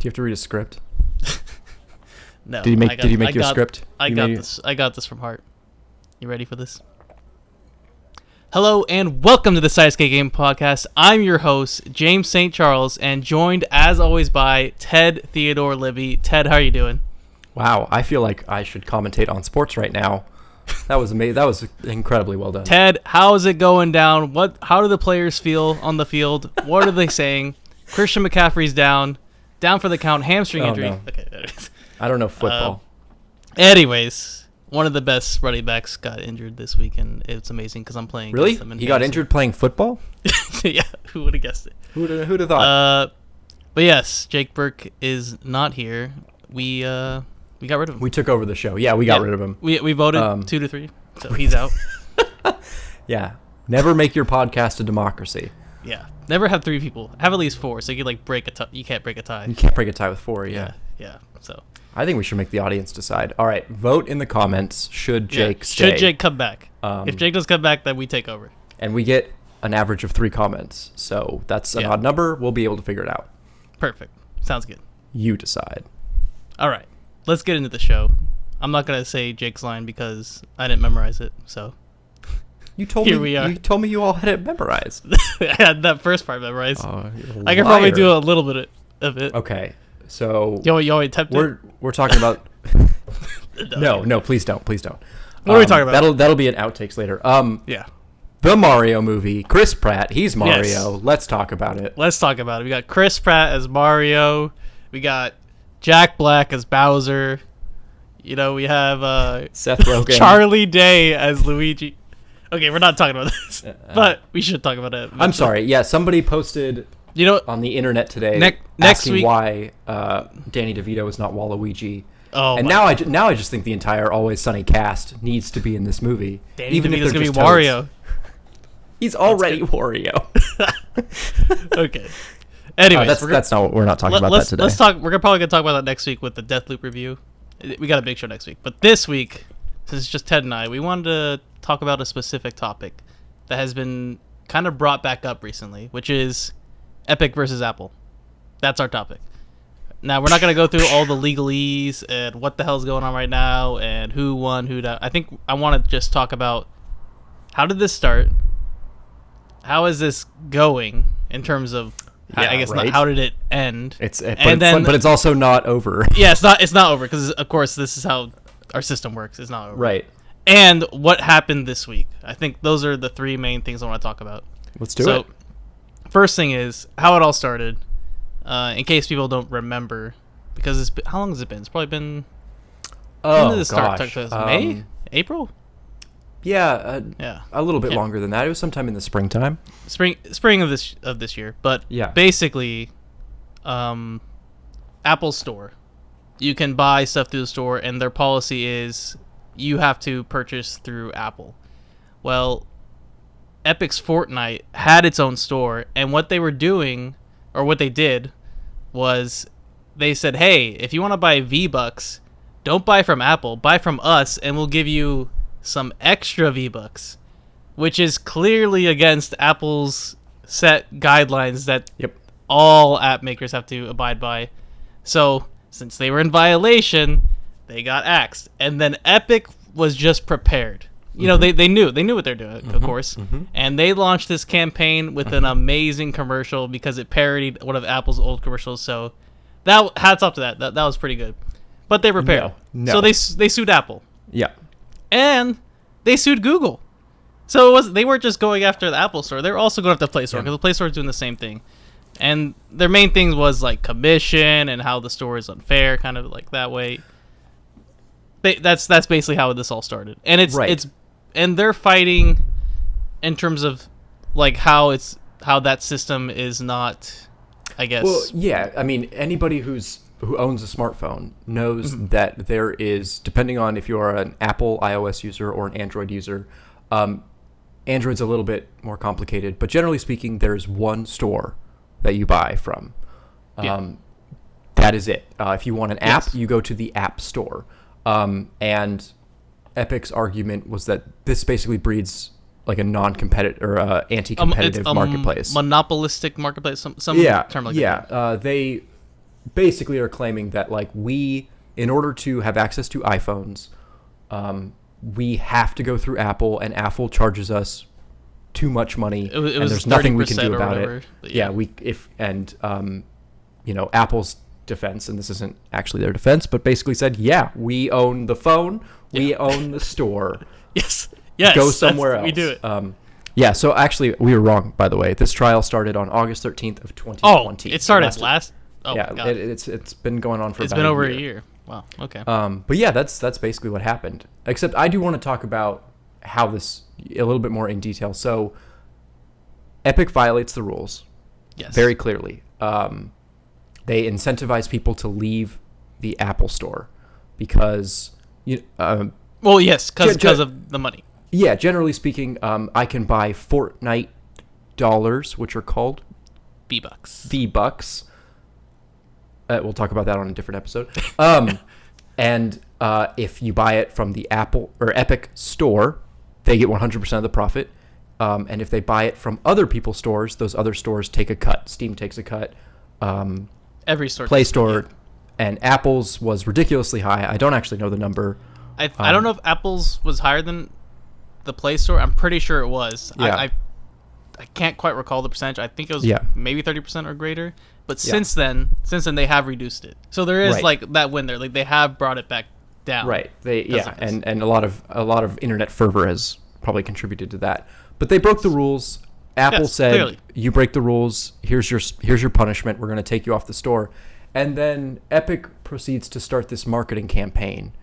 you have to read a script? No. Did he make your script? I got this. I got this from heart. You ready for this? Hello and welcome to the Side Escape Game Podcast. I'm your host, James St. Charles, and joined as always by Ted Theodore Libby. Ted, how are you doing? Wow, I feel like I should commentate on sports right now. That was amazing. That was incredibly well done. Ted, how is it going down? How do the players feel on the field? What are they saying? Christian McCaffrey's down for the count, hamstring injury. No. Okay, there it is. I don't know football. Anyways, one of the best running backs got injured this week, and it's amazing because I'm playing. Really? Them in He got injured playing football? Yeah, who would have guessed it? Who'd have thought? But yes, Jake Burke is not here. We got rid of him. We took over the show. Yeah, we got rid of him. We voted 2-3, so he's out. Yeah. Never make your podcast a democracy. Yeah. Never have 3 people. Have at least 4, so you can like break a tie. You can't break a tie. You can't break a tie with 4, yeah. Yeah. So I think we should make the audience decide. All right, vote in the comments. Should Jake stay? Should Jake come back? If Jake does come back, then we take over. And we get an average of 3 comments. So that's an odd number. We'll be able to figure it out. Perfect. Sounds good. You decide. All right. Let's get into the show. I'm not going to say Jake's line because I didn't memorize it. So You told me you all had it memorized. I had that first part memorized. I can liar. probably do a little bit of it. Okay. So you already tapped it? We're talking about No, please don't. What are we talking about? That'll be an outtakes later. Yeah. The Mario movie. Chris Pratt, he's Mario. Yes. Let's talk about it. Let's talk about it. We got Chris Pratt as Mario. We got Jack Black as Bowser. You know, we have Seth Rogen. Charlie Day as Luigi. Okay, we're not talking about this, but we should talk about it. I'm sorry. Yeah, somebody posted on the internet today next asking week why Danny DeVito is not Waluigi. Oh, and now I just think the entire Always Sunny cast needs to be in this movie. Danny DeVito's going to be Wario. He's already Wario. Okay. Anyways, that's not. We're not talking about that today. Let's talk. We're probably gonna talk about that next week with the Deathloop review. We got a big show next week, but this week, since it's just Ted and I, we wanted to talk about a specific topic that has been kind of brought back up recently, which is Epic versus Apple. That's our topic. Now we're not gonna go through all the legalese and what the hell's going on right now and who won, who died. I think I want to just talk about how did this start. How is this going in terms of, I guess, right. not how did it end? But it's also not over. Yeah, it's not over because, of course, this is how our system works. It's not over. Right. And what happened this week. I think those are the 3 main things I want to talk about. Let's do it. First thing is how it all started, in case people don't remember, because how long has it been? It's probably been... when did this start? May? April? Yeah, yeah, a little bit longer than that. It was sometime in the springtime. Spring of this year. But basically, Apple Store, you can buy stuff through the store, and their policy is you have to purchase through Apple. Well, Epic's Fortnite had its own store, and what they were doing, or what they did, was they said, hey, if you want to buy V-Bucks, don't buy from Apple, buy from us, and we'll give you some extra V-Bucks, which is clearly against Apple's set guidelines that all app makers have to abide by. So, since they were in violation, they got axed. And then Epic was just prepared. You know, they knew what they're doing, of course. And they launched this campaign with an amazing commercial because it parodied one of Apple's old commercials. So, hats off to that. That was pretty good. But they prepared. No. So they sued Apple. Yeah. And they sued Google. So they weren't just going after the Apple Store. They were also going after the Play Store because the Play Store is doing the same thing. And their main thing was like commission and how the store is unfair, kind of like that way. That's basically how this all started. And and they're fighting in terms of like how that system is not, I guess. Well, yeah. I mean, anybody who owns a smartphone knows that there is, depending on if you're an Apple iOS user or an Android user, Android's a little bit more complicated, but generally speaking, there's one store that you buy from. That is it. If you want an app, you go to the App Store. And Epic's argument was that this basically breeds like a non-competitive or anti-competitive marketplace. Monopolistic marketplace, some term like that. They basically are claiming that like we, in order to have access to iPhones, we have to go through Apple, and Apple charges us too much money, It was and there's nothing we can 30% do or about whatever, it. but Yeah, Apple's defense, and this isn't actually their defense, but basically said, yeah, we own the phone, we own the store. Yes, Go somewhere else. We do it. So actually, we were wrong, by the way. This trial started on August 13th of 2020. It started last. Oh, yeah, God. it's been going on for It's about been over a year. a year. Wow. Okay. But yeah, that's basically what happened. Except I do want to talk about how this a little bit more in detail. So Epic violates the rules. Yes. Very clearly. They incentivize people to leave the Apple Store because well, yes, because of the money. Yeah, generally speaking, I can buy Fortnite dollars, which are called V-Bucks. We'll talk about that on a different episode. And if you buy it from the Apple or Epic store, they get 100% of the profit. And if they buy it from other people's stores, those other stores take a cut. Steam takes a cut. Every store. Play Store. And Apple's was ridiculously high. I don't actually know the number. I don't know if Apple's was higher than the Play Store. I'm pretty sure it was. Yeah. I can't quite recall the percentage. I think it was maybe 30% or greater. But since then they have reduced it. So there is like that win there. Like they have brought it back down. Right. And a lot of internet fervor has probably contributed to that. But they broke the rules. Apple said, clearly, you break the rules. Here's your punishment. We're going to take you off the store. And then Epic proceeds to start this marketing campaign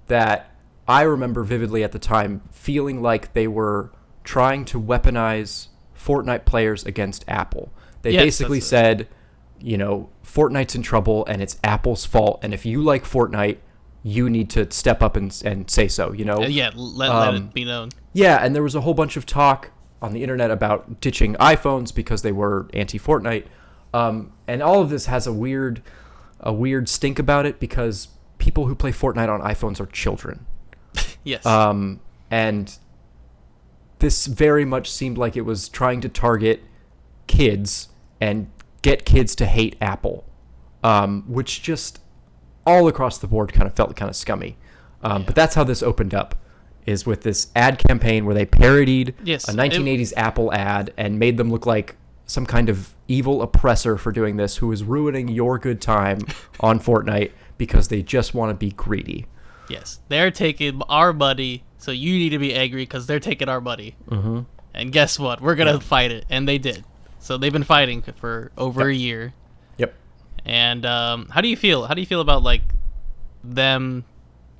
that I remember vividly at the time feeling like they were trying to weaponize Fortnite players against Apple. They basically said, Fortnite's in trouble and it's Apple's fault. And if you like Fortnite, you need to step up and say so, let it be known. Yeah, and there was a whole bunch of talk on the internet about ditching iPhones because they were anti-Fortnite. And all of this has a weird stink about it because people who play Fortnite on iPhones are children. Yes. And this very much seemed like it was trying to target kids and get kids to hate Apple, which just all across the board kind of felt kind of scummy. But that's how this opened up, is with this ad campaign where they parodied a 1980s Apple ad and made them look like some kind of evil oppressor for doing this, who is ruining your good time on Fortnite because they just want to be greedy. Yes, they're taking our money, so you need to be angry because they're taking our money. Mm-hmm. And guess what? We're going to fight it. And they did. So they've been fighting for over a year. Yep. And how do you feel? How do you feel about like them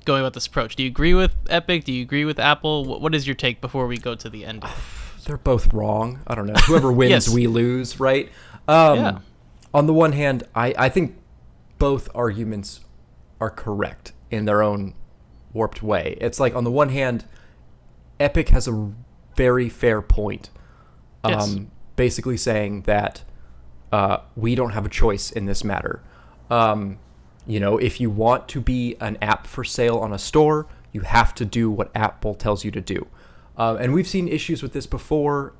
going with this approach? Do you agree with Epic? Do you agree with Apple? What is your take before we go to the end? They're both wrong. I don't know. Whoever wins, we lose, right? On the one hand, I think both arguments are correct in their own warped way. It's like, on the one hand, Epic has a very fair point, basically saying that we don't have a choice in this matter. If you want to be an app for sale on a store, you have to do what Apple tells you to do. And we've seen issues with this before.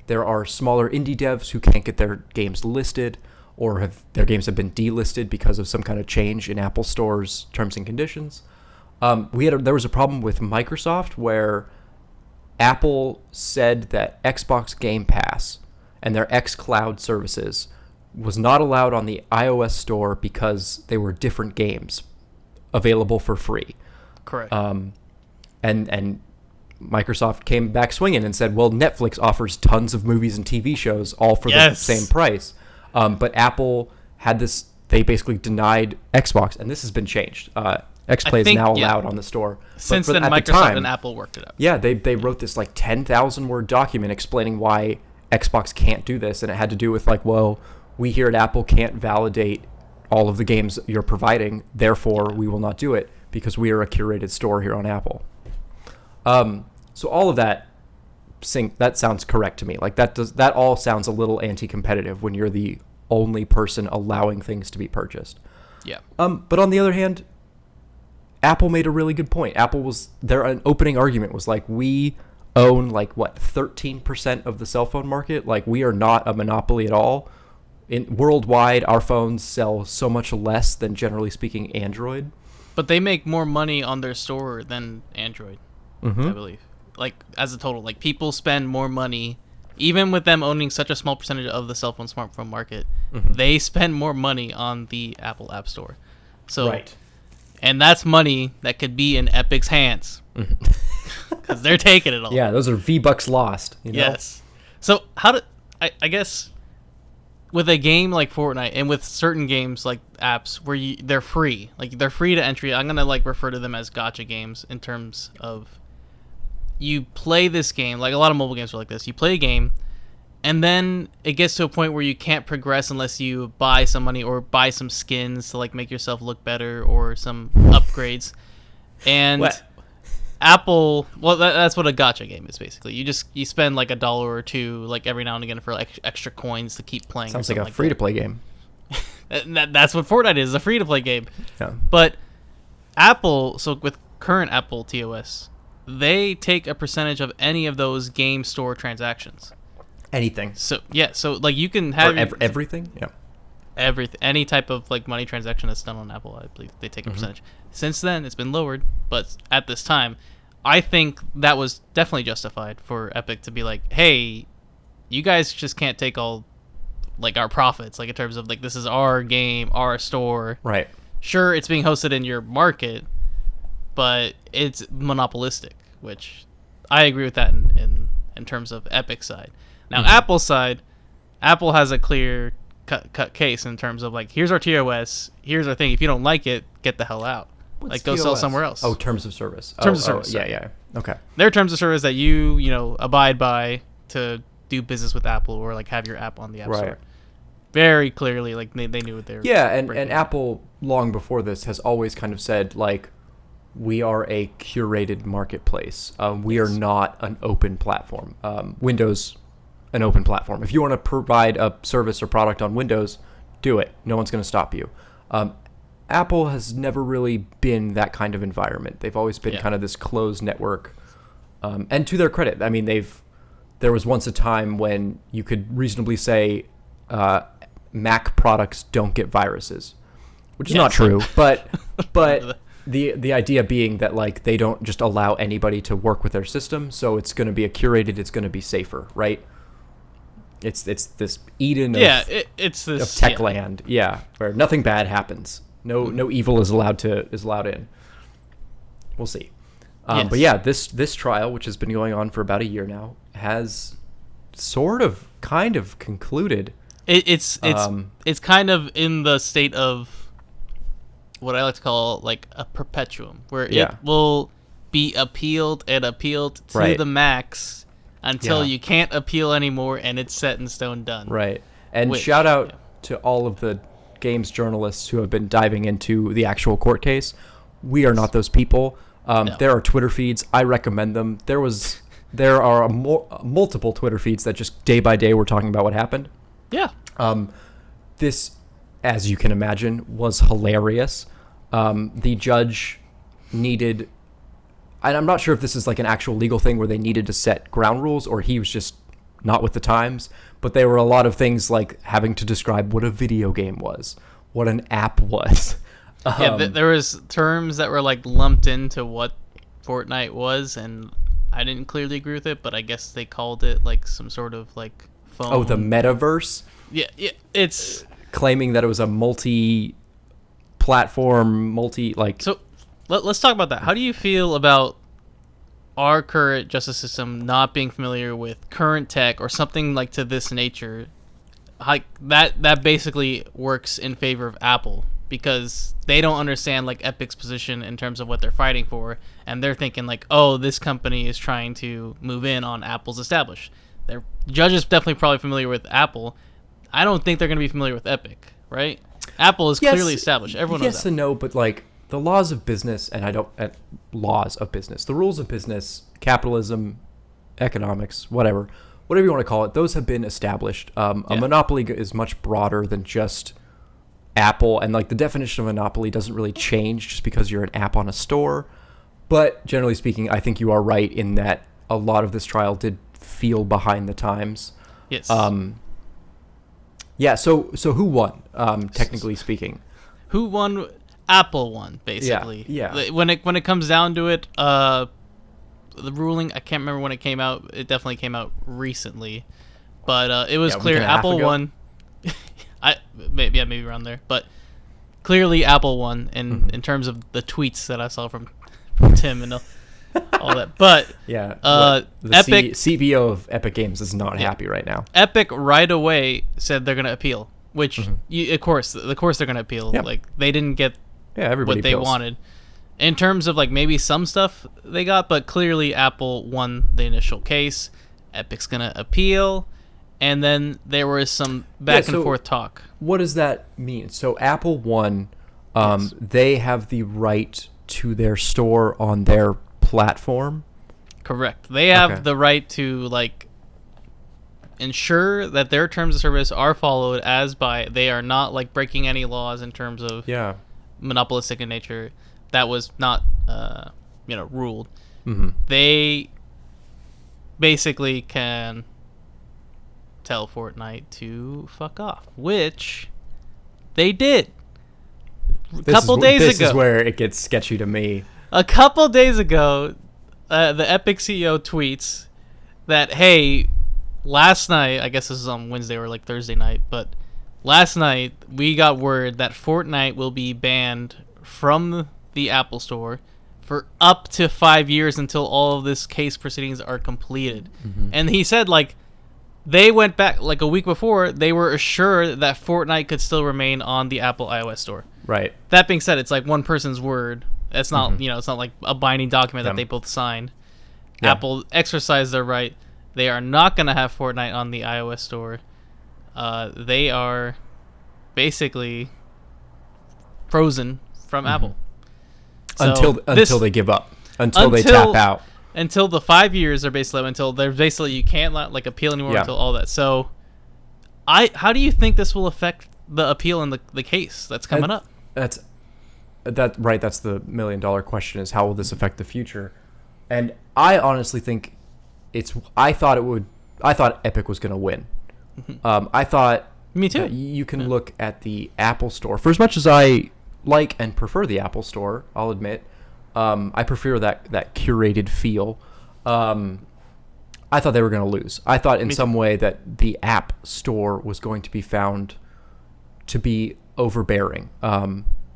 There are smaller indie devs who can't get their games listed, or their games have been delisted because of some kind of change in Apple Store's terms and conditions. There was a problem with Microsoft where Apple said that Xbox Game Pass and their xCloud services was not allowed on the iOS store because they were different games available for free. Correct. And Microsoft came back swinging and said, well, Netflix offers tons of movies and TV shows all for the same price. But Apple had this, they basically denied Xbox, and this has been changed. XPlay is now allowed on the store. Since then, Microsoft and Apple worked it out. Yeah, they wrote this like 10,000 word document explaining why Xbox can't do this, and it had to do with like, well, we here at Apple can't validate all of the games you're providing, therefore we will not do it because we are a curated store here on Apple. So all of that sounds correct to me. Like that all sounds a little anti-competitive when you're the only person allowing things to be purchased. Yeah. But on the other hand, Apple made a really good point. An opening argument was like, we own 13% of the cell phone market. Like, we are not a monopoly at all. in worldwide, our phones sell so much less than, generally speaking, Android. But they make more money on their store than Android, I believe. Like, as a total. Like, people spend more money, even with them owning such a small percentage of the cell phone, smartphone market, they spend more money on the Apple App Store. So, right. And that's money that could be in Epic's hands. Because they're taking it all. Yeah, those are V-Bucks lost. You know? Yes. So, I guess... with a game like Fortnite and with certain games like apps where they're free, like they're free to entry. I'm gonna like refer to them as gacha games in terms of you play this game. Like a lot of mobile games are like this. You play a game, and then it gets to a point where you can't progress unless you buy some money or buy some skins to like make yourself look better or some upgrades. And What? Apple, well, that's what a gacha game is basically. You spend like $1 or $2 like every now and again for like extra coins to keep playing. Sounds like a free-to-play game. That's what Fortnite is, a free-to-play game. Yeah. But Apple, so with current Apple TOS, they take a percentage of any of those game store transactions. Anything. So yeah, so like you can have everything. Yeah. Everything, any type of like money transaction that's done on Apple, I believe they take a percentage. Since then, it's been lowered, but at this time, I think that was definitely justified for Epic to be like, "Hey, you guys just can't take all like our profits, like in terms of like this is our game, our store. Right. Sure, it's being hosted in your market, but it's monopolistic, which I agree with that in terms of Epic's side. Now, Apple's side, Apple has a clear cut case in terms of like, here's our TOS, here's our thing. If you don't like it, get the hell out. What's like, go TOS? sell somewhere else. Oh, terms of service. Terms of service. Yeah. Okay. They're terms of service that you abide by to do business with Apple or like have your app on the App Store. Very clearly, like they knew what they were. Yeah, and Apple long before this has always kind of said like, we are a curated marketplace. We are not an open platform. Windows, an open platform. If you want to provide a service or product on Windows, do it. No one's going to stop you. Apple has never really been that kind of environment. They've always been kind of this closed network. And to their credit, I mean, there was once a time when you could reasonably say Mac products don't get viruses, which is not true. But the idea being that like they don't just allow anybody to work with their system, so it's going to be it's going to be safer, right? It's this Eden of, it's this of tech land, where nothing bad happens. No evil is allowed in. We'll see. But yeah, this trial, which has been going on for about a year now, has kind of concluded. It's kind of in the state of what I like to call like a perpetuum, where it will be appealed to the max until you can't appeal anymore, and it's set in stone, done. Right. And shout out to all of the games journalists who have been diving into the actual court case. We are not those people. There are Twitter feeds. I recommend them. There are multiple Twitter feeds that just day by day were talking about what happened. Yeah. This, as you can imagine, was hilarious. The judge needed, and I'm not sure if this is like an actual legal thing where they needed to set ground rules or he was just not with the times, but there were a lot of things like having to describe what a video game was, what an app was. There was terms that were like lumped into what Fortnite was, and I didn't clearly agree with it, but I guess they called it like some sort of like phone. Oh, the Metaverse? Yeah, it's claiming that it was a multi-platform, So let's talk about that. How do you feel about our current justice system not being familiar with current tech or something like to this nature? Like that basically works in favor of Apple, because they don't understand like Epic's position in terms of what they're fighting for, and they're thinking like, oh, this company is trying to move in on Apple's established. Their judge is definitely probably familiar with Apple. I don't think they're going to be familiar with Epic, right? Apple is clearly established. Everyone knows that. Yes and no, but like the laws of business, and the rules of business, capitalism, economics, whatever you want to call it, those have been established. A monopoly is much broader than just Apple, and like the definition of monopoly doesn't really change just because you're an app on a store. But generally speaking, I think you are right in that a lot of this trial did feel behind the times. Yes. Yeah. So who won? Technically speaking, Who won? Apple won, basically. Yeah. When it comes down to it, the ruling, I can't remember when it came out. It definitely came out recently, but it was clear Apple won. Maybe around there, but clearly Apple won in terms of the tweets that I saw from Tim and all that. But yeah, the Epic CEO of Epic Games is not happy right now. Epic right away said they're going to appeal, which of course they're going to appeal. Yep. Like they didn't get everybody what they appeals. wanted in terms of like maybe some stuff they got, but clearly Apple won the initial case. Epic's going to appeal, and then there was some back and forth talk. What does that mean? So Apple won. Yes. They have the right to their store on their platform. Correct. They have the right to like ensure that their terms of service are followed they are not like breaking any laws in terms of monopolistic in nature. That was not ruled. They basically can tell Fortnite to fuck off, which they did a couple days ago. This is where it gets sketchy to me. A couple days ago, the Epic CEO tweets that, hey, last night, I guess this is on Wednesday or like Thursday night, but last night we got word that Fortnite will be banned from the Apple Store for up to 5 years until all of this case proceedings are completed. And he said, like, they went back, like a week before, they were assured that Fortnite could still remain on the Apple iOS Store. Right. That being said, it's like one person's word. It's not, it's not like a binding document that they both signed. Yeah. Apple exercised their right. They are not going to have Fortnite on the iOS Store. They are basically frozen from Apple. So until they give up. Until they tap out. Until the 5 years are basically until they're basically you can't like appeal anymore until all that. So, how do you think this will affect the appeal in the case that's coming up? That's the $1 million question: is how will this affect the future? And I honestly think I thought Epic was going to win. I thought me too. You can look at the Apple Store. For as much as I like and prefer the Apple Store, I'll admit. I prefer that curated feel. I thought they were going to lose. I thought in some way that the App Store was going to be found to be overbearing.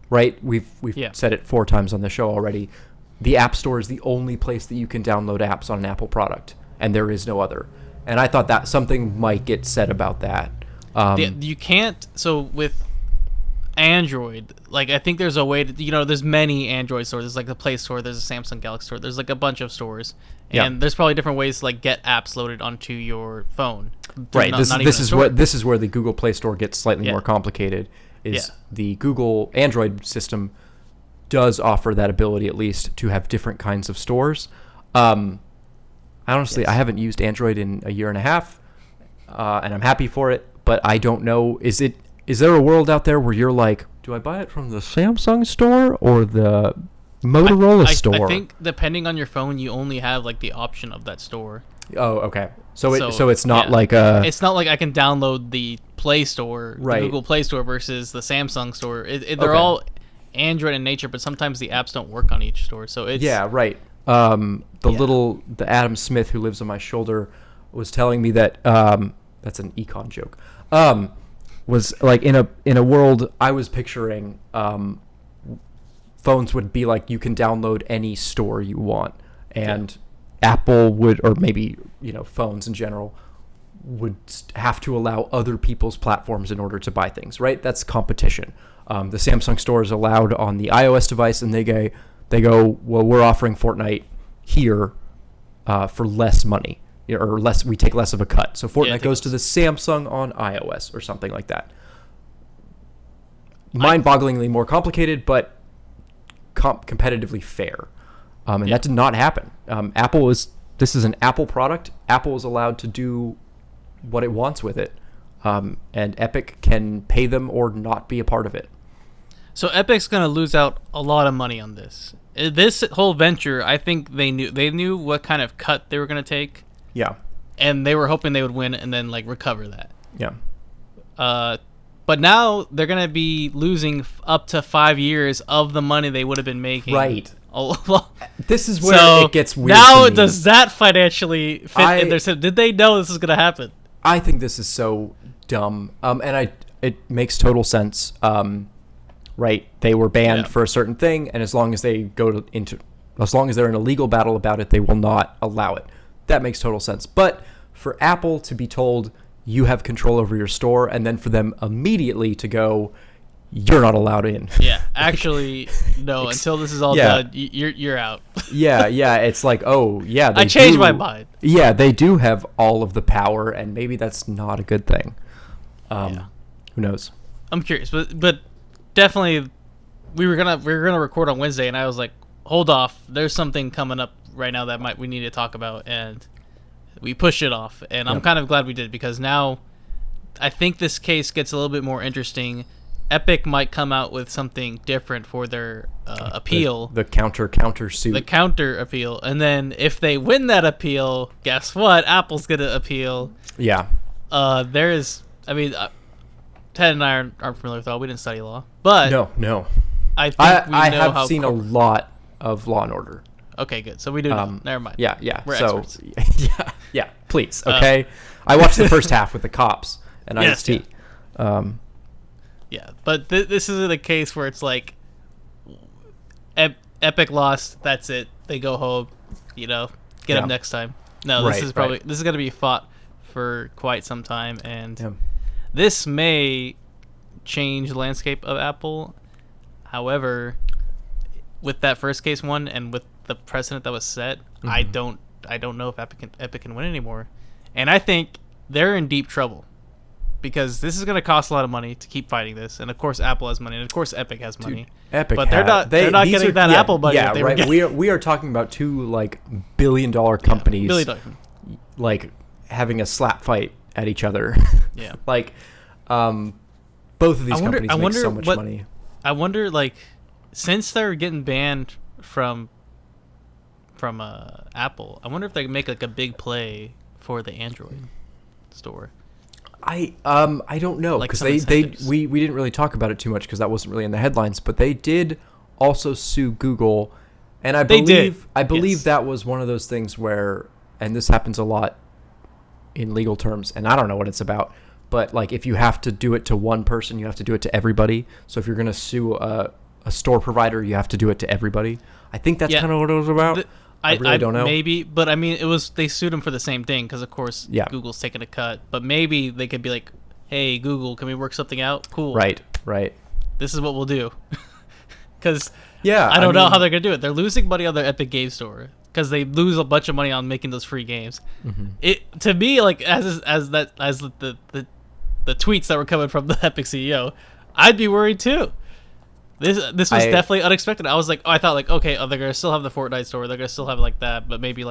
Right? We've said it 4 times on the show already. The App Store is the only place that you can download apps on an Apple product, and there is no other. And I thought that something might get said about that. You can't. So with Android, like I think there's a way to, there's many Android stores. There's like the Play Store, there's a Samsung Galaxy Store, there's like a bunch of stores, and there's probably different ways to like get apps loaded onto your phone. Right. This is where the Google Play Store gets slightly more complicated. The Google Android system does offer that ability at least to have different kinds of stores. I honestly I haven't used Android in a year and a half, and I'm happy for it. But I don't know. Is there a world out there where you're like, do I buy it from the Samsung store or the Motorola store? I think depending on your phone, you only have like the option of that store. Oh, okay. So it's not like a. It's not like I can download the Play Store, the Google Play Store versus the Samsung store. They're all Android in nature, but sometimes the apps don't work on each store. So it's right. The Adam Smith who lives on my shoulder was telling me that that's an econ joke. Was like in a world I was picturing, phones would be like you can download any store you want, and Apple would, or maybe phones in general, would have to allow other people's platforms in order to buy things. Right? That's competition. The Samsung store is allowed on the iOS device, and they go, well, we're offering Fortnite here for less money. Or less, we take less of a cut. So Fortnite goes to the Samsung on iOS or something like that. Mind-bogglingly more complicated, but competitively fair. And that did not happen. This is an Apple product. Apple is allowed to do what it wants with it. And Epic can pay them or not be a part of it. So Epic's going to lose out a lot of money on this. This whole venture, I think they knew what kind of cut they were going to take. Yeah. And they were hoping they would win and then like recover that. Yeah. But now they're gonna be losing up to 5 years of the money they would have been making. Right. This is where it gets weird. Now, does that financially fit in their system? Did they know this is gonna happen? I think this is so dumb. It makes total sense. Right. They were banned for a certain thing, and as long as they as long as they're in a legal battle about it, they will not allow it. That makes total sense. But for Apple to be told you have control over your store, and then for them immediately to go, you're not allowed in. Yeah, actually, no. Until this is all done, you're out. Yeah. It's like, oh yeah, I changed my mind. Yeah, they do have all of the power, and maybe that's not a good thing. Who knows? I'm curious, but definitely, we were gonna record on Wednesday, and I was like, hold off. There's something coming up right now that we need to talk about, and we pushed it off, and I'm kind of glad we did, because now I think this case gets a little bit more interesting. Epic might come out with something different for their appeal. The counter suit. The counter appeal. And then if they win that appeal, guess what? Apple's going to appeal. Yeah. Ted and I aren't familiar with law. We didn't study law. But no. I think I have seen a lot of Law and Order. Okay, good. So we do know. Never mind. Yeah. We're so experts. yeah. Please, okay. I watched the first half with the cops and IST. Yeah, but this is the case where it's like Epic lost. That's it. They go home. Get them next time. No, this is this is going to be fought for quite some time, and this may change the landscape of Apple. However, with that first case won and with the precedent that was set, I don't know if Epic can win anymore, and I think they're in deep trouble, because this is going to cost a lot of money to keep fighting this, and of course Apple has money, and of course Epic has money. Dude, Epic, but they're not getting that Apple money. Yeah, right. We are talking about two billion-dollar companies, like having a slap fight at each other. Yeah, both of these companies make so much money. I wonder, since they're getting banned from Apple, I wonder if they can make a big play for the Android store. I don't know, because we didn't really talk about it too much because that wasn't really in the headlines, but they did also sue Google, and I believe that was one of those things where, and this happens a lot in legal terms, and I don't know what it's about, but if you have to do it to one person, you have to do it to everybody. So if you're going to sue a store provider, you have to do it to everybody. I think that's kind of what it was about. I really don't know. Maybe, but they sued him for the same thing, because of course Google's taking a cut. But maybe they could be like, "Hey Google, can we work something out? Cool. Right. This is what we'll do." Because I don't know how they're gonna do it. They're losing money on their Epic Game Store because they lose a bunch of money on making those free games. Mm-hmm. It to me, as the tweets that were coming from the Epic CEO, I'd be worried too. This was definitely unexpected. I was like, I thought okay, they're gonna still have the Fortnite store, they're gonna still have that, but maybe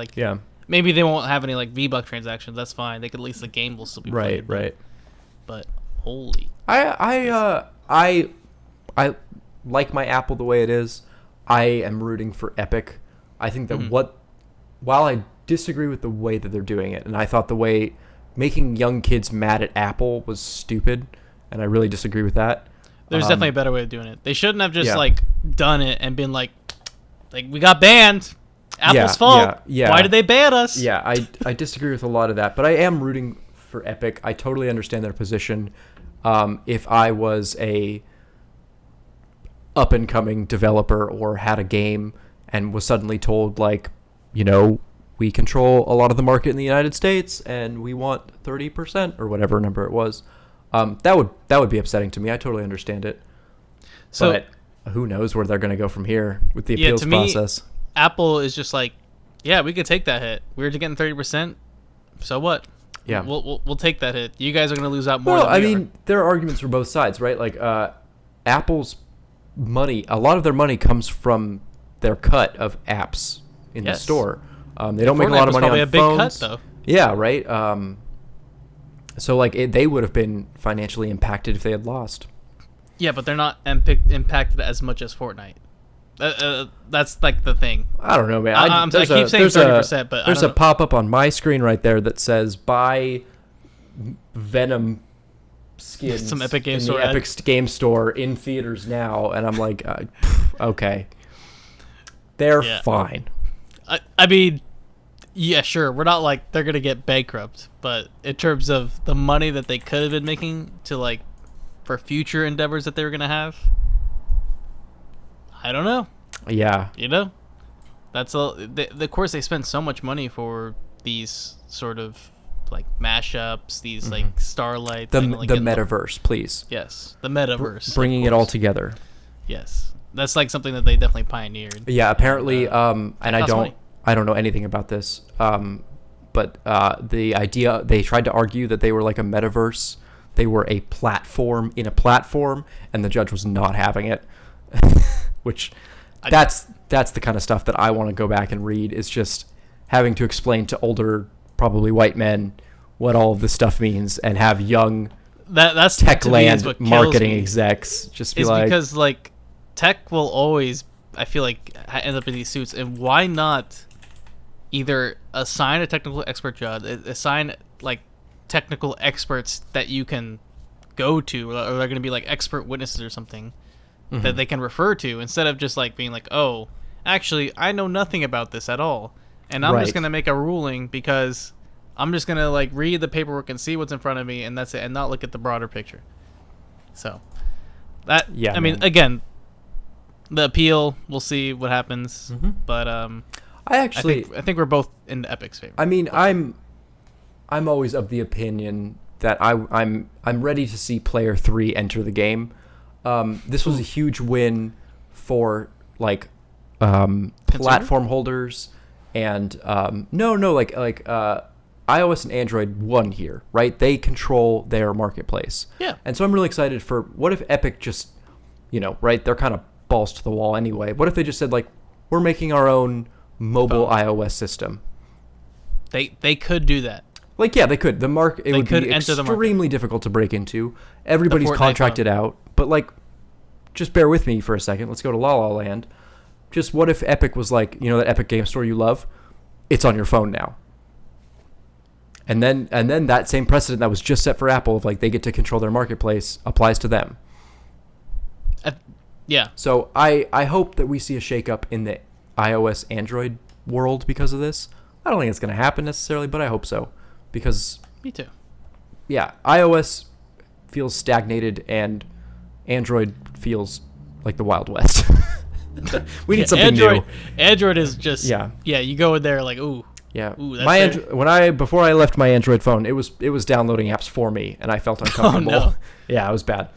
maybe they won't have any V-Buck transactions. That's fine. They could, at least the game will still be played. Right. But holy, I like my Apple the way it is. I am rooting for Epic. I think that while I disagree with the way that they're doing it, and I thought the way making young kids mad at Apple was stupid, and I really disagree with that. There's definitely a better way of doing it. They shouldn't have just done it and been like we got banned. Apple's fault. Yeah. Why did they ban us? Yeah, I disagree with a lot of that, but I am rooting for Epic. I totally understand their position. If I was a up and coming developer or had a game and was suddenly told we control a lot of the market in the United States and we want 30% or whatever number it was. That would be upsetting to me. I totally understand it. So, but who knows where they're going to go from here with the appeals process. Apple is just we could take that hit. We're getting 30%. So what? Yeah, we'll take that hit. You guys are going to lose out more. Well, there are arguments for both sides, right? Apple's money, a lot of their money comes from their cut of apps in the store. They don't make a lot of money on phones. Probably a big cut, though. Yeah, right. So they would have been financially impacted if they had lost. Yeah, but they're not impacted as much as Fortnite. That's the thing. I don't know, man. I keep saying 30%, but there's a pop-up on my screen right there that says buy Venom skins Some Epic Game in Store the Epic Game Store in theaters now, and I'm like, okay, they're fine. I mean, yeah, sure. We're not like they're gonna get bankrupt, but in terms of the money that they could have been making to like for future endeavors that they were gonna have, I don't know. Yeah, that's of course they spend so much money for these sort of like mashups, these like Starlight, the Metaverse, please. Yes, the Metaverse, bringing it all together. Yes, that's like something that they definitely pioneered. Yeah, apparently, and I don't know anything about this, but the idea, they tried to argue that they were like a metaverse. They were a platform in a platform, and the judge was not having it. Which, that's the kind of stuff that I want to go back and read. Is just having to explain to older, probably white men, what all of this stuff means, and have young that's Techland marketing execs just be like, because like tech will always, I feel like, end up in these suits, and why not either assign a technical expert judge, assign like technical experts that you can go to, or they're going to be like expert witnesses or something that they can refer to, instead of just like being like, oh, actually, I know nothing about this at all, and I'm just going to make a ruling because I'm just going to like read the paperwork and see what's in front of me, and that's it, and not look at the broader picture. So that, I mean, again, the appeal, we'll see what happens, but I think we're both in Epic's favor. I mean, I'm always of the opinion that I'm ready to see player 3 enter the game. This was a huge win for like platform holders, and iOS and Android won here, right? They control their marketplace. Yeah. And so I'm really excited for, what if Epic just, right? They're kind of balls to the wall anyway. What if they just said, like, we're making our own mobile iOS system? They could do that. Like, yeah, they could. It would be extremely difficult to break into. Everybody's contracted out. But, like, just bear with me for a second. Let's go to La La Land. Just what if Epic was like, that Epic Game Store you love? It's on your phone now. And then that same precedent that was just set for Apple of like they get to control their marketplace applies to them. Yeah. So I hope that we see a shakeup in the iOS Android world because of this. I don't think it's going to happen necessarily, but I hope so, because me too. Yeah, iOS feels stagnated and Android feels like the Wild West. We need something new. Android is just you go in there like ooh. Yeah. Ooh, that's before I left my Android phone, it was downloading apps for me, and I felt uncomfortable. Oh, no. Yeah, it was bad.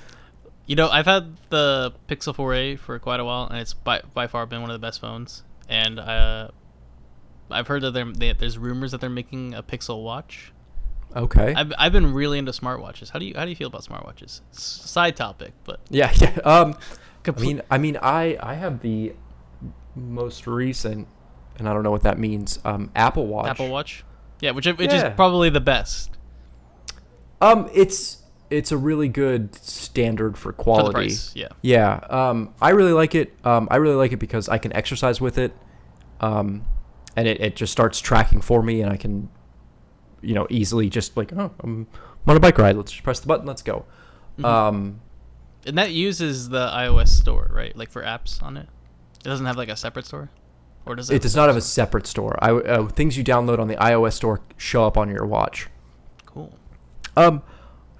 I've had the Pixel 4a for quite a while, and it's by far been one of the best phones. And I've heard that there's rumors that they're making a Pixel watch. Okay. I've been really into smartwatches. How do you feel about smartwatches? Side topic, but yeah. I mean, I have the most recent, and I don't know what that means. Apple Watch. Yeah, which is probably the best. It's a really good standard for quality. For the price, yeah. Yeah. I really like it. I really like it because I can exercise with it. And it just starts tracking for me, and I can, easily just like, I'm on a bike ride. Let's just press the button. Let's go. Mm-hmm. And that uses the iOS store, right? Like for apps on it. It doesn't have like a separate store. Or does it? It does not have a separate store. Things you download on the iOS store show up on your watch. Cool. I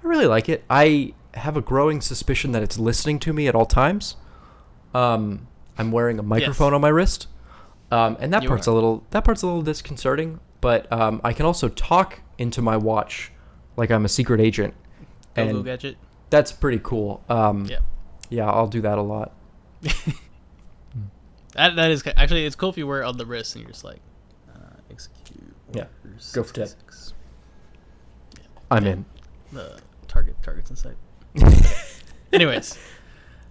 really like it. I have a growing suspicion that it's listening to me at all times. I'm wearing a microphone on my wrist, and that part's a little disconcerting. But I can also talk into my watch like I'm a secret agent. Go gadget. That's pretty cool. Yeah, I'll do that a lot. That is actually, it's cool if you wear it on the wrist and you're just like execute. Go for it. Yeah. I'm in. The targets in sight. Anyways,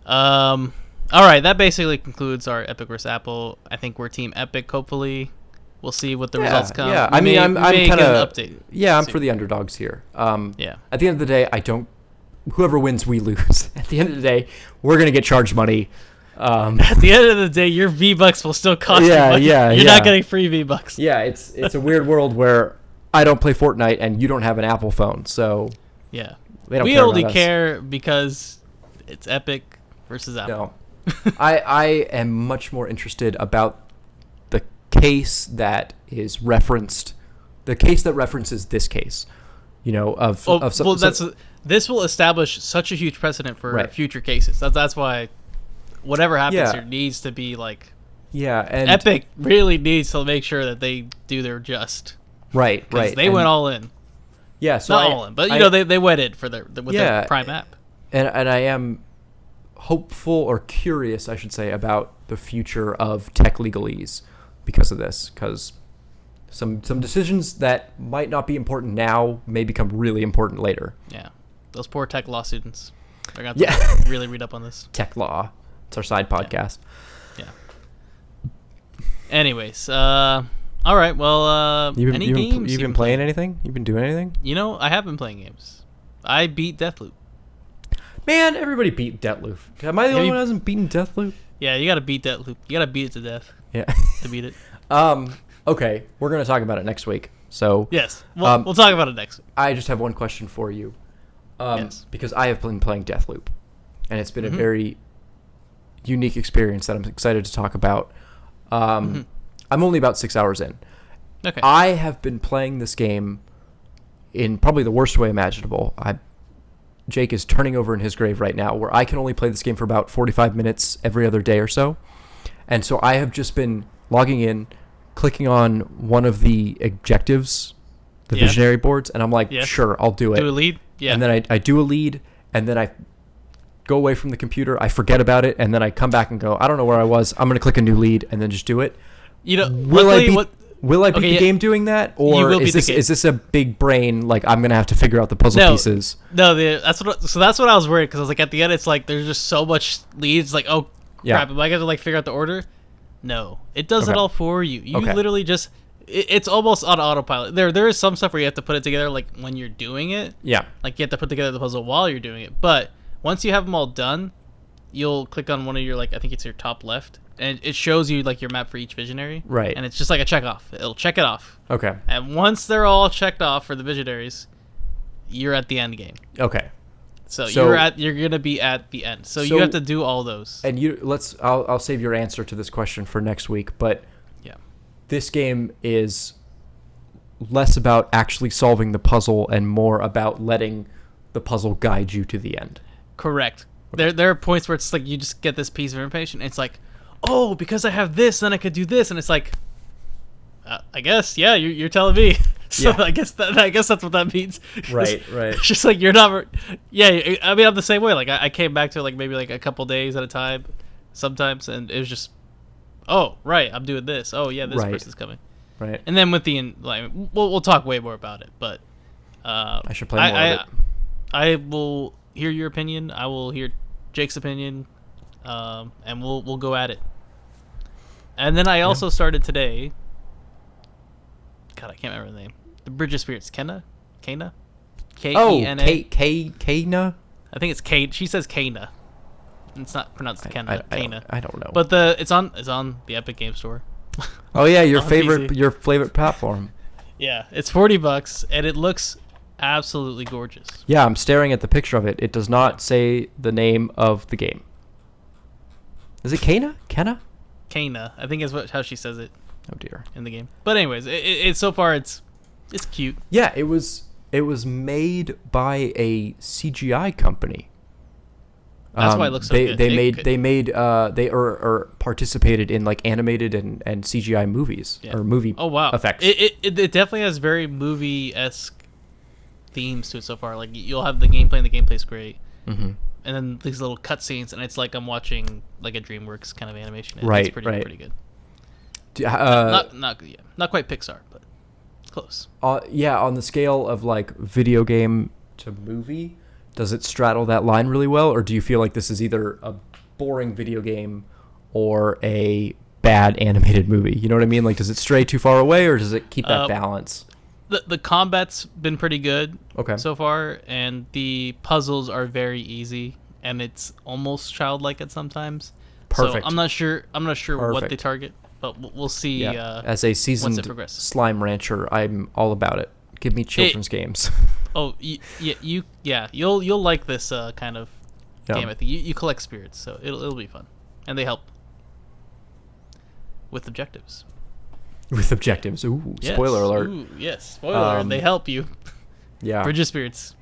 all right, that basically concludes our Epic vs. Apple. I think we're Team Epic. Hopefully, we'll see what the results come. Yeah, I'm kind of update. Yeah, I'm for the underdogs here. Yeah. At the end of the day, whoever wins, we lose. At the end of the day, we're gonna get charged money. At the end of the day, your V-Bucks will still cost you money. You're not getting free V-Bucks. Yeah, it's a weird world where I don't play Fortnite and you don't have an Apple phone, so yeah. They don't we care only about us. care because it's Epic versus Apple. No. I am much more interested about the case that is referenced, the case that references this case, This will establish such a huge precedent for Right. future cases. That's why whatever happens Yeah. here needs to be like, and Epic really needs to make sure that they do their just. right. They went all in. Yeah, so Not all in, but they went in for their Prime app. And I am hopeful or curious, I should say, about the future of tech legalese because of this, because some decisions that might not be important now may become really important later. Yeah, those poor tech law students. They're gonna have to really read up on this. Tech law. It's our side podcast. Yeah. Anyways, all right. Well, any games? You've been playing anything? You've been doing anything? I have been playing games. I beat Deathloop. Man, everybody beat Deathloop. Am I the only one who hasn't beaten Deathloop? Yeah, you gotta beat Deathloop. You gotta beat it to death. Yeah. To beat it. Okay, we're gonna talk about it next week. So yes, we'll talk about it next week. I just have one question for you. Yes. Because I have been playing Deathloop, and it's been a very unique experience that I'm excited to talk about. I'm only about 6 hours in. Okay. I have been playing this game in probably the worst way imaginable. Jake is turning over in his grave right now, where I can only play this game for about 45 minutes every other day or so. And so I have just been logging in, clicking on one of the objectives, the visionary boards, and I'm like, sure, I'll do it. Do a lead? Yeah. And then I do a lead, and then I go away from the computer, I forget about it, and then I come back and go, I don't know where I was, I'm going to click a new lead, and then just do it. Will I beat the game doing that? Or is this a big brain, like I'm going to have to figure out the puzzle pieces? No, that's what I was worried, because I was like, at the end, it's like, there's just so much leads, like, oh, crap, am I going to like figure out the order? No, it does it all for you. You literally just, it's almost on autopilot. There is some stuff where you have to put it together, like when you're doing it. Yeah. Like you have to put together the puzzle while you're doing it. But once you have them all done, you'll click on one of your, like, I think it's your top left, and it shows you like your map for each visionary. Right. And it's just like a check off. It'll check it off. Okay. And once they're all checked off for the visionaries, you're at the end game. Okay. So you're gonna be at the end. So you have to do all those. And I'll save your answer to this question for next week, but this game is less about actually solving the puzzle and more about letting the puzzle guide you to the end. Correct. Okay. There are points where it's like you just get this piece of information. And it's like, oh, because I have this, then I could do this, and it's like, I guess, you're telling me. So I guess that's what that means. Right. It's just like you're not. Yeah, I mean, I'm the same way. Like I came back to like maybe like a couple days at a time, sometimes, and it was just, oh right, I'm doing this. Oh yeah, this person's coming. Right. And then with the like, we'll talk way more about it, but I should play more of it. I will hear your opinion. I will hear Jake's opinion, and we'll go at it. And then I also started today. God, I can't remember the name. The Bridge of Spirits. Kana? Kana? K-E-N-A? Kana? I think it's K. She says Kana. It's not pronounced Kana. Kana. I don't know. But it's on the Epic Game Store. Oh yeah, your favorite platform. Yeah, it's $40 and it looks absolutely gorgeous. Yeah, I'm staring at the picture of it. It does not say the name of the game. Is it Kana? Kana? Kana. I think is how she says it. Oh dear. In the game. But anyways, it so far it's cute. Yeah, it was made by a CGI company. That's why it looks so good. They participated in like animated and CGI movies or movie effects. It definitely has very movie-esque themes to it so far. Like you'll have the gameplay, and the gameplay's great. Mm-hmm. And then these little cutscenes, and it's like I'm watching like a DreamWorks kind of animation. It's pretty good. Not quite Pixar, but close. On the scale of like video game to movie, does it straddle that line really well, or do you feel like this is either a boring video game or a bad animated movie? You know what I mean? Like, does it stray too far away, or does it keep that balance? The combat's been pretty good so far, and the puzzles are very easy, and it's almost childlike at sometimes. Perfect. So I'm not sure what they target. But we'll see. As a seasoned slime rancher, I'm all about it. Give me children's games. Oh, you'll like this kind of game. I think you collect spirits, so it'll be fun, and they help with objectives. With objectives. Ooh, yes. Spoiler alert. Ooh, yes, spoiler. They help you. Yeah. Bridge of Spirits.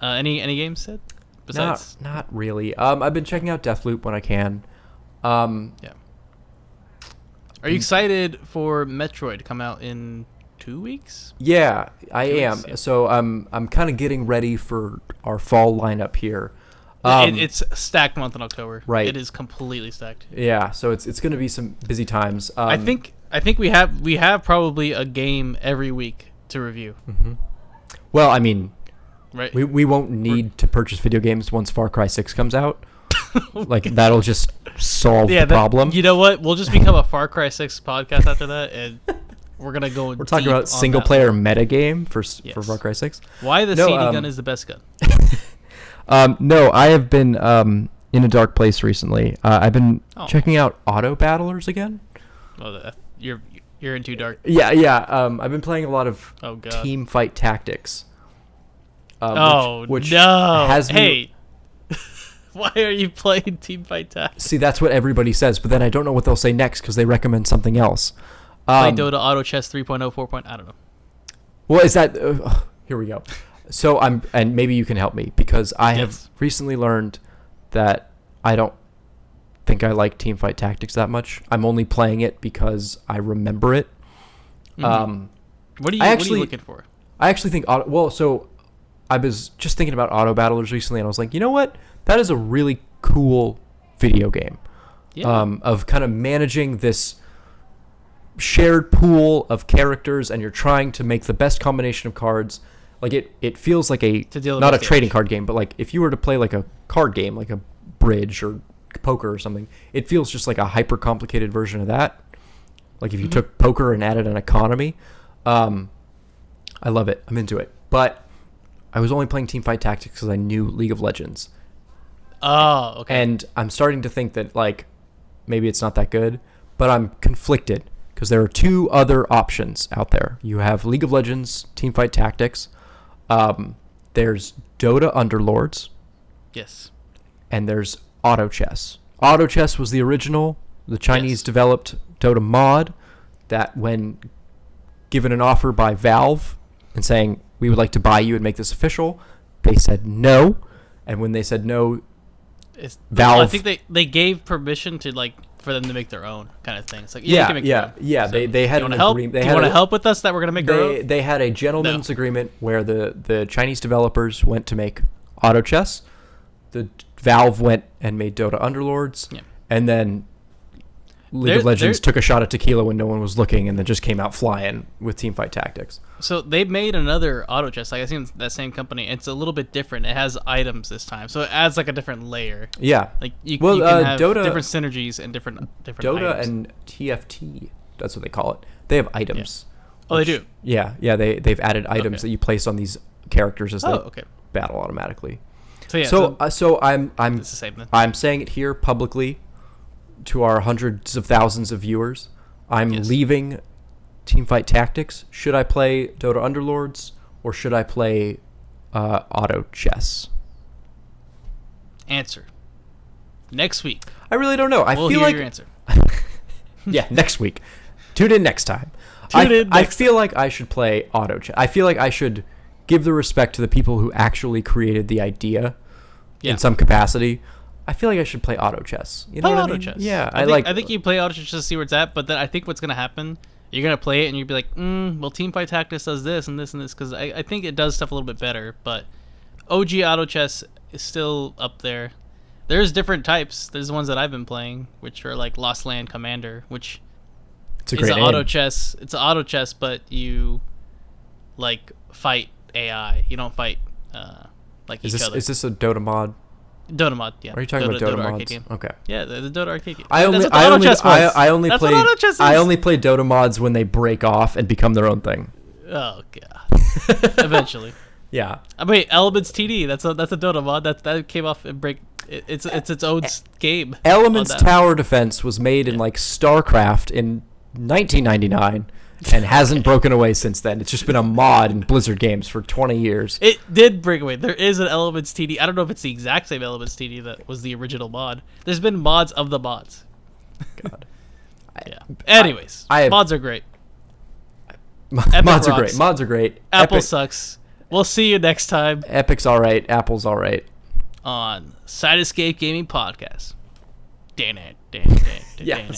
Any games said? Besides? Not really. I've been checking out Deathloop when I can. Yeah. Are you excited for Metroid to come out in 2 weeks? Yeah, I am. Weeks, yeah. So I'm kind of getting ready for our fall lineup here. It's stacked month in October. Right. It is completely stacked. Yeah, so it's going to be some busy times. I think we have probably a game every week to review. Mm-hmm. Well, I mean, right. We won't need to purchase video games once Far Cry 6 comes out. Like, that'll just solve the problem. You know what? We'll just become a Far Cry 6 podcast after that, and we're going to go We're talking about single-player metagame for Far Cry 6. Why the CD gun is the best gun. No, I have been in a dark place recently. I've been checking out auto battlers again. Oh, you're in too dark. Yeah. I've been playing a lot of team fight tactics. Which no! Has hey, why are you playing team fight tactics? See, that's what everybody says, but then I don't know what they'll say next because they recommend something else. Play Dota Auto Chess 3.0, 4.0. I don't know. Well, is that? Here we go. So and maybe you can help me because I have recently learned that I don't think I like teamfight tactics that much. I'm only playing it because I remember it. Mm-hmm. What are you looking for? I actually think so I was just thinking about auto battlers recently, and I was like, you know what? That is a really cool video game. Yeah. Of kind of managing this shared pool of characters, and you're trying to make the best combination of cards. Like it feels like not a trading card game, but like if you were to play like a card game, like a bridge or poker or something, it feels just like a hyper complicated version of that. Like if you took poker and added an economy, I love it. I'm into it. But I was only playing Teamfight Tactics because I knew League of Legends. Oh, okay. And I'm starting to think that like maybe it's not that good, but I'm conflicted because there are two other options out there. You have League of Legends, Teamfight Tactics. There's Dota Underlords. Yes. And there's Auto Chess. Auto Chess was the original. The Chinese developed Dota mod that when given an offer by Valve and saying, we would like to buy you and make this official, they said no. And when they said no, Valve... I think they gave permission to like for them to make their own kind of thing. It's like, you can make your own. Yeah. So they had an agreement. Do you want to help with us that we're going to make our own? They had a gentleman's agreement where the Chinese developers went to make Auto Chess. The Valve went and made Dota Underlords. Yeah. And then League of Legends took a shot at tequila when no one was looking and then just came out flying with Teamfight Tactics. So they made another Auto Chess. Like I seen that same company. It's a little bit different. It has items this time, so it adds like a different layer. Yeah. Like you can have different synergies and different Dota items. and TFT. That's what they call it. They have items. Yeah. Oh, they do. Yeah. They've added items that you place on these characters as they battle automatically. So yeah. So I'm it's the same then. I'm saying it here publicly to our hundreds of thousands of viewers. I'm leaving Teamfight Tactics. Should I play Dota Underlords or should I play Auto Chess? Answer. Next week. I really don't know. We'll hear your answer. Yeah, next week. Tune in next time. I feel like I should play Auto Chess. I feel like I should give the respect to the people who actually created the idea in some capacity. I feel like I should play Auto Chess. You know what I mean? Chess. Yeah, I think you play Auto Chess to see where it's at, but then I think what's going to happen, you're going to play it and you'll be like, well, Teamfight Tactics does this and this and this, because I think it does stuff a little bit better, but OG Auto Chess is still up there. There's different types. There's the ones that I've been playing, which are like Lost Land Commander, which is an auto chess. It's an auto chess, but you like fight AI. You don't fight like each other. Is this a Dota mod? Dota mod, yeah. Are you talking about Dota mods? Arcade game. Okay. Yeah, the Dota arcade game. I only play Dota mods when they break off and become their own thing. Oh god. Eventually. Yeah. Wait, Elements TD. That's a Dota mod. That came off and break. It's its own game. Elements Tower Defense was made in like StarCraft in 1999, and hasn't broken away since then. It's just been a mod in Blizzard games for 20 years. It did break away. There is an Elements TD. I don't know if it's the exact same Elements TD that was the original mod. There's been mods of the mods. God. Yeah. Anyways, mods are great. Mods are great. Mods are great. Apple sucks. We'll see you next time. Epic's all right. Apple's all right. On Side Escape Gaming Podcast. Yeah.